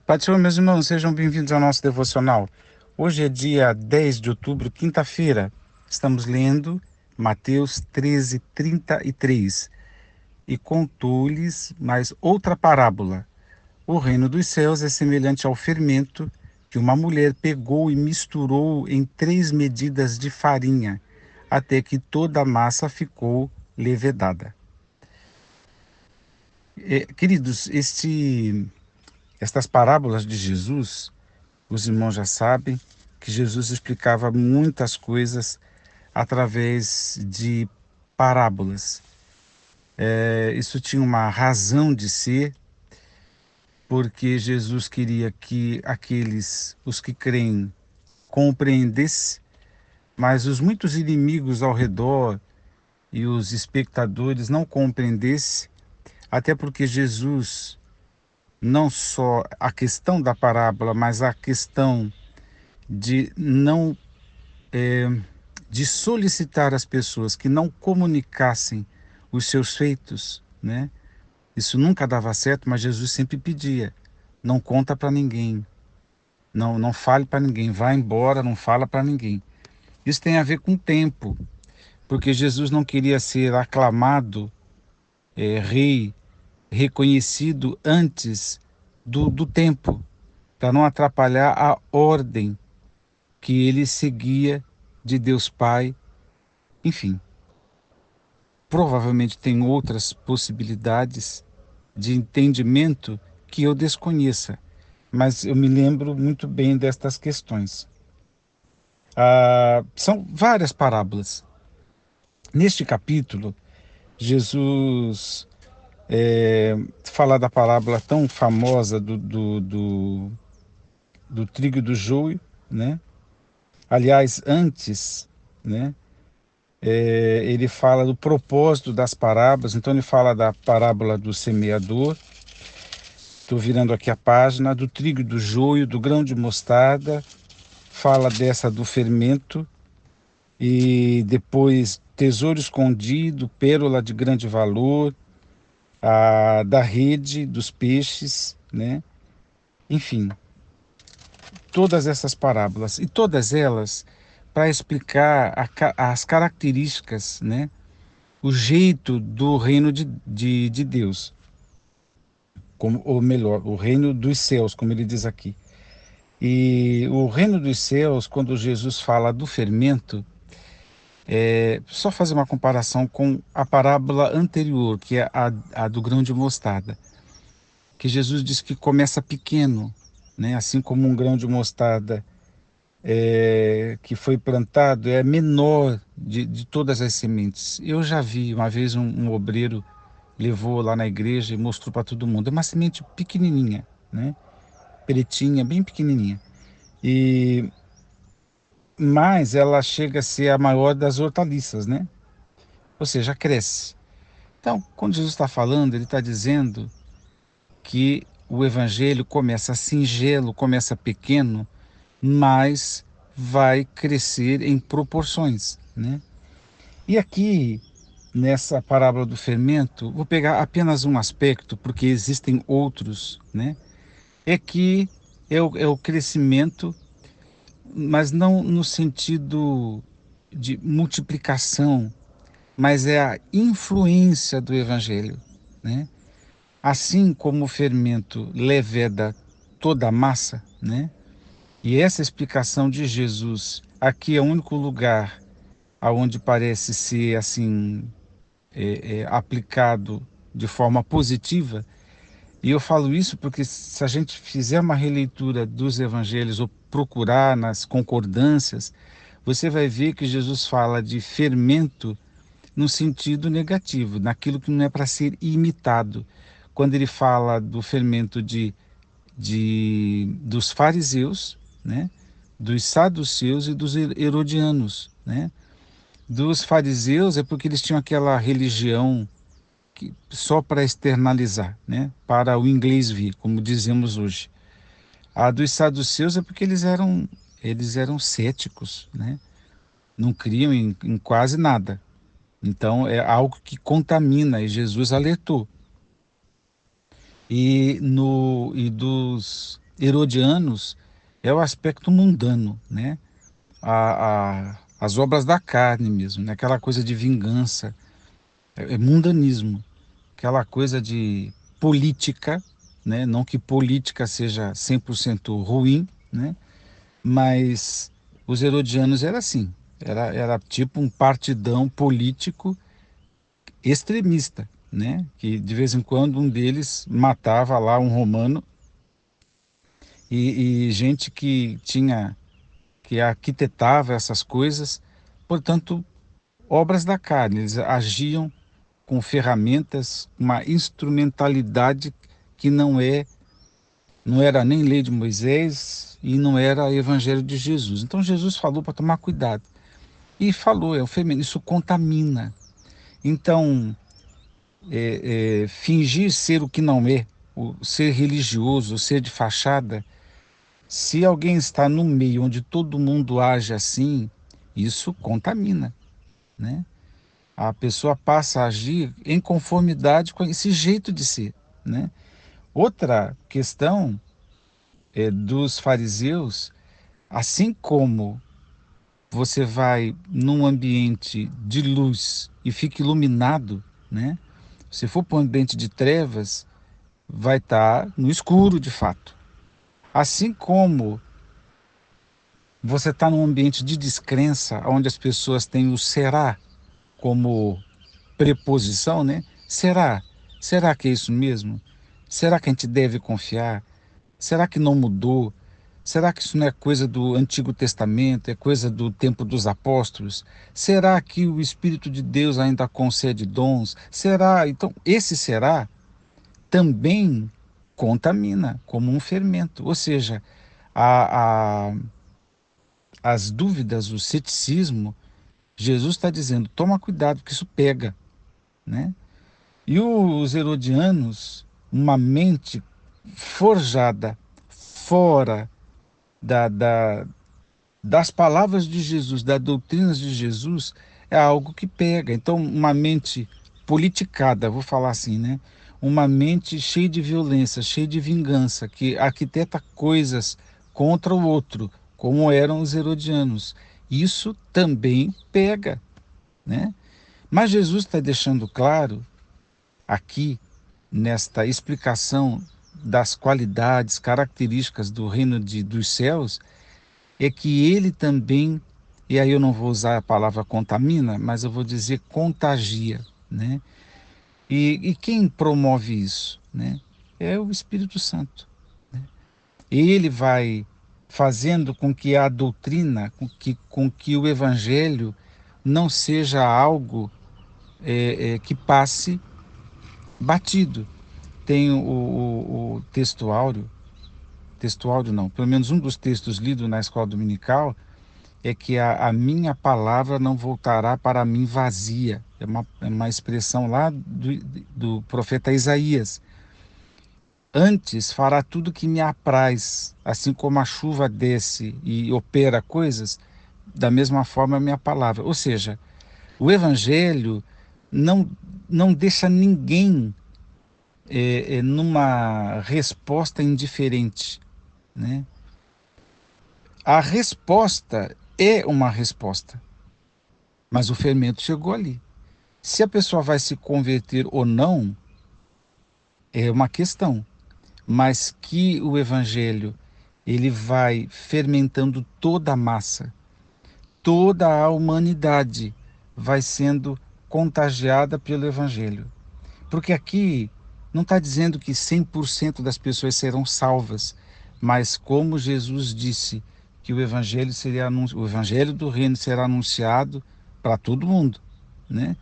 Pai do Senhor, meus irmãos, sejam bem-vindos ao nosso devocional. Hoje é dia 10 de outubro, quinta-feira. Estamos lendo Mateus 13:33. E contou-lhes mais outra parábola. O reino dos céus é semelhante ao fermento que uma mulher pegou e misturou em 3 medidas de farinha, até que toda a massa ficou levedada. Queridos, estas parábolas de Jesus, os irmãos já sabem que Jesus explicava muitas coisas através de parábolas. Isso tinha uma razão de ser, porque Jesus queria que os que creem, compreendessem, mas os muitos inimigos ao redor e os espectadores não compreendessem, até porque Jesus, não só a questão da parábola, mas a questão de não de solicitar às pessoas que não comunicassem os seus feitos, né? Isso nunca dava certo, mas Jesus sempre pedia: não conta para ninguém, não fale para ninguém, vá embora, não fala para ninguém. Isso tem a ver com o tempo, porque Jesus não queria ser aclamado, rei, reconhecido antes do tempo, para não atrapalhar a ordem que ele seguia de Deus Pai. Enfim, provavelmente tem outras possibilidades de entendimento que eu desconheça, mas eu me lembro muito bem destas questões. São várias parábolas. Neste capítulo, Jesus fala da parábola tão famosa do trigo e do joio, né? Aliás, antes, né? Ele fala do propósito das parábolas, então ele fala da parábola do semeador. Estou virando aqui a página do trigo e do joio, do grão de mostarda, fala dessa do fermento e depois tesouro escondido, pérola de grande valor, da rede dos peixes, né? Enfim, todas essas parábolas e todas elas para explicar as características, né? O jeito do reino de Deus, como, ou melhor, o reino dos céus, como ele diz aqui. E o reino dos céus, quando Jesus fala do fermento, só fazer uma comparação com a parábola anterior, que é a do grão de mostarda, que Jesus diz que começa pequeno, né? Assim como um grão de mostarda que foi plantado é menor de todas as sementes. Eu já vi uma vez um obreiro levou lá na igreja e mostrou para todo mundo. É uma semente pequenininha, né? Pretinha, bem pequenininha. E mas ela chega a ser a maior das hortaliças, né? Ou seja, cresce. Então, quando Jesus está falando, ele está dizendo que o evangelho começa singelo, começa pequeno, mas vai crescer em proporções, né? E aqui, nessa parábola do fermento, vou pegar apenas um aspecto, porque existem outros, né? É que é o crescimento, mas não no sentido de multiplicação, mas é a influência do evangelho, né? Assim como o fermento leveda toda a massa, né? E essa explicação de Jesus, aqui é o único lugar aonde parece ser assim aplicado de forma positiva. E eu falo isso porque se a gente fizer uma releitura dos evangelhos ou procurar nas concordâncias, você vai ver que Jesus fala de fermento no sentido negativo, naquilo que não é para ser imitado. Quando ele fala do fermento dos fariseus, né? Dos saduceus e dos herodianos, né? Dos fariseus é porque eles tinham aquela religião só para externalizar, né? Para o inglês vir, como dizemos hoje. A dos saduceus é porque eles eram céticos, né? Não criam em quase nada. Então é algo que contamina e Jesus alertou. E dos herodianos é o aspecto mundano, né? As obras da carne mesmo, né? Aquela coisa de vingança, é mundanismo, aquela coisa de política, né? Não que política seja 100% ruim, né? Mas os herodianos era assim, era tipo um partidão político extremista, né? Que de vez em quando um deles matava lá um romano e gente que tinha, que arquitetava essas coisas, portanto, obras da carne, eles agiam com ferramentas, uma instrumentalidade que não era nem lei de Moisés e não era evangelho de Jesus. Então Jesus falou para tomar cuidado. E falou, é o feminino, isso contamina. Então, fingir ser o que não é, o ser religioso, o ser de fachada, se alguém está no meio onde todo mundo age assim, isso contamina, né? A pessoa passa a agir em conformidade com esse jeito de ser, né? Outra questão é dos fariseus, assim como você vai num ambiente de luz e fica iluminado, né? Se for para um ambiente de trevas, vai estar no escuro de fato. Assim como você está num ambiente de descrença, onde as pessoas têm o será como preposição, né? Será? Será que é isso mesmo? Será que a gente deve confiar? Será que não mudou? Será que isso não é coisa do Antigo Testamento, é coisa do tempo dos apóstolos? Será que o Espírito de Deus ainda concede dons? Será? Então, esse será também contamina como um fermento. Ou seja, a, a, as dúvidas, o ceticismo, Jesus está dizendo, toma cuidado, que isso pega, né? E os herodianos, uma mente forjada fora da, da, das palavras de Jesus, das doutrinas de Jesus, é algo que pega. Então, uma mente politicada, vou falar assim, né? Uma mente cheia de violência, cheia de vingança, que arquiteta coisas contra o outro, como eram os herodianos. Isso também pega, né? Mas Jesus está deixando claro aqui, nesta explicação das qualidades, características do reino dos céus, é que ele também, e aí eu não vou usar a palavra contamina, mas eu vou dizer contagia, né? E quem promove isso, né? É o Espírito Santo. Ele vai fazendo com que a doutrina, com que o evangelho não seja algo que passe batido. Tem o texto áureo, não, pelo menos um dos textos lidos na escola dominical, é que a minha palavra não voltará para mim vazia. É uma expressão lá do profeta Isaías. Antes fará tudo que me apraz, assim como a chuva desce e opera coisas, da mesma forma a minha palavra. Ou seja, o evangelho não, não deixa ninguém numa resposta indiferente, né? A resposta é uma resposta, mas o fermento chegou ali. Se a pessoa vai se converter ou não, é uma questão, mas que o evangelho ele vai fermentando toda a massa, toda a humanidade vai sendo contagiada pelo evangelho. Porque aqui não está dizendo que 100% das pessoas serão salvas, mas como Jesus disse que o evangelho o evangelho do reino será anunciado para todo mundo, né?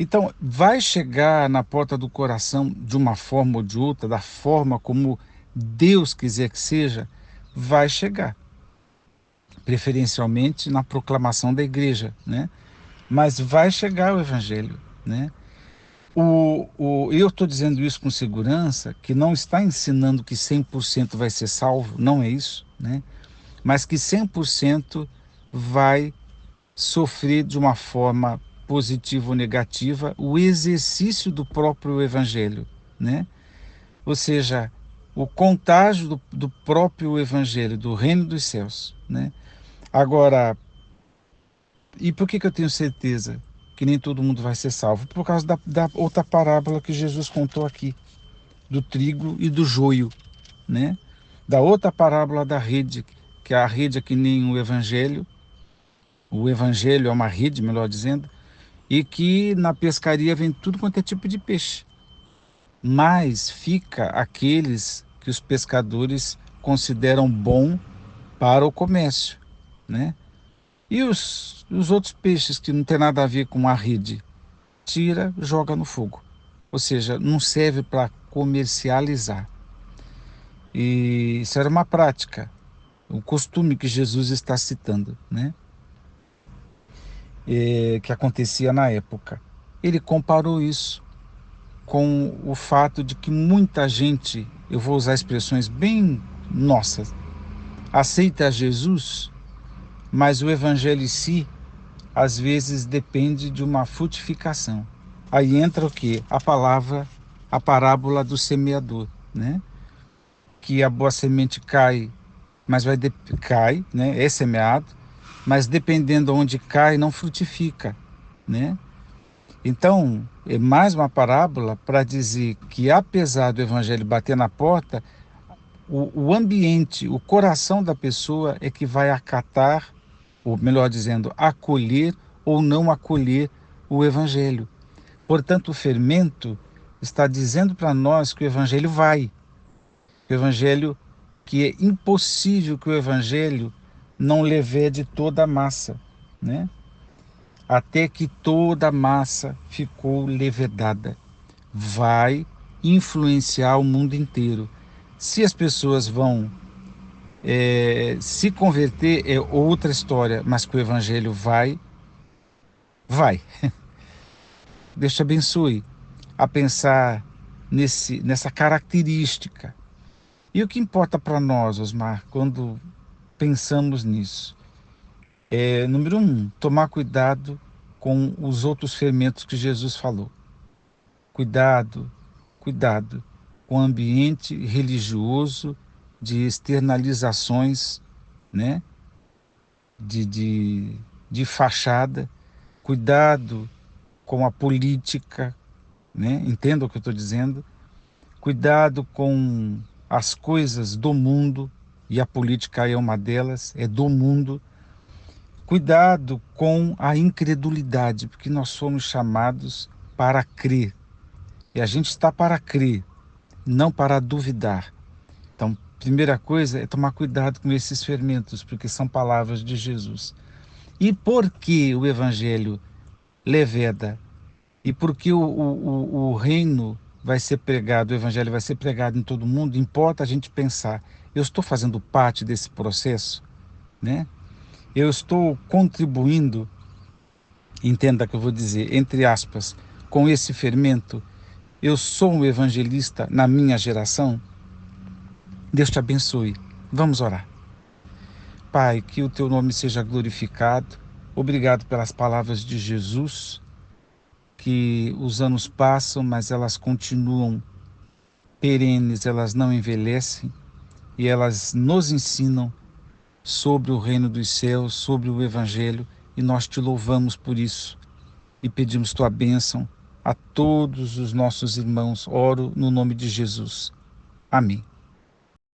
Então, vai chegar na porta do coração de uma forma ou de outra, da forma como Deus quiser que seja, vai chegar, preferencialmente na proclamação da igreja, mas vai chegar o evangelho, né? Eu estou dizendo isso com segurança, que não está ensinando que 100% vai ser salvo, não é isso, né? Mas que 100% vai sofrer de uma forma positiva ou negativa o exercício do próprio evangelho, né? Ou seja, o contágio do próprio evangelho, do reino dos céus, né? Agora, e por que eu tenho certeza que nem todo mundo vai ser salvo? Por causa da outra parábola que Jesus contou aqui, do trigo e do joio, né? Da outra parábola da rede, que a rede é que nem o evangelho é uma rede, melhor dizendo, e que na pescaria vem tudo quanto é tipo de peixe. Mas fica aqueles que os pescadores consideram bom para o comércio, né? E os outros peixes que não tem nada a ver com a rede, tira, joga no fogo. Ou seja, não serve para comercializar. E isso era uma prática, um costume que Jesus está citando, né? Que acontecia na época. Ele comparou isso com o fato de que muita gente, eu vou usar expressões bem nossas, aceita Jesus, mas o evangelho em si, às vezes, depende de uma frutificação. Aí entra o quê? A palavra, a parábola do semeador, né? Que a boa semente cai, mas cai, né? É semeado, mas dependendo de onde cai, não frutifica, né? Então, é mais uma parábola para dizer que, apesar do evangelho bater na porta, o ambiente, o coração da pessoa é que vai acatar, ou melhor dizendo, acolher ou não acolher o evangelho. Portanto, o fermento está dizendo para nós que o evangelho vai. O evangelho, que é impossível que o evangelho não levede toda a massa, né? Até que toda a massa ficou levedada. Vai influenciar o mundo inteiro. Se as pessoas vão se converter é outra história, mas que o evangelho vai, vai. Deus te abençoe a pensar nessa característica. E o que importa para nós, Osmar, quando pensamos nisso? Número um, tomar cuidado com os outros fermentos que Jesus falou. Cuidado, cuidado com o ambiente religioso de externalizações, né? de fachada. Cuidado com a política, né? Entenda o que eu estou dizendo. Cuidado com as coisas do mundo, e a política é uma delas, é do mundo. Cuidado com a incredulidade, porque nós somos chamados para crer. E a gente está para crer, não para duvidar. Então, primeira coisa é tomar cuidado com esses fermentos, porque são palavras de Jesus. E por que o Evangelho leveda? E por que o reino vai ser pregado, o Evangelho vai ser pregado em todo mundo? Importa a gente pensar, eu estou fazendo parte desse processo, né? Eu estou contribuindo, entenda o que eu vou dizer, entre aspas, com esse fermento. Eu sou um evangelista na minha geração? Deus te abençoe. Vamos orar. Pai, que o teu nome seja glorificado. Obrigado pelas palavras de Jesus, que os anos passam, mas elas continuam perenes, elas não envelhecem e elas nos ensinam sobre o reino dos céus, sobre o Evangelho, e nós te louvamos por isso e pedimos tua bênção a todos os nossos irmãos. Oro no nome de Jesus. Amém.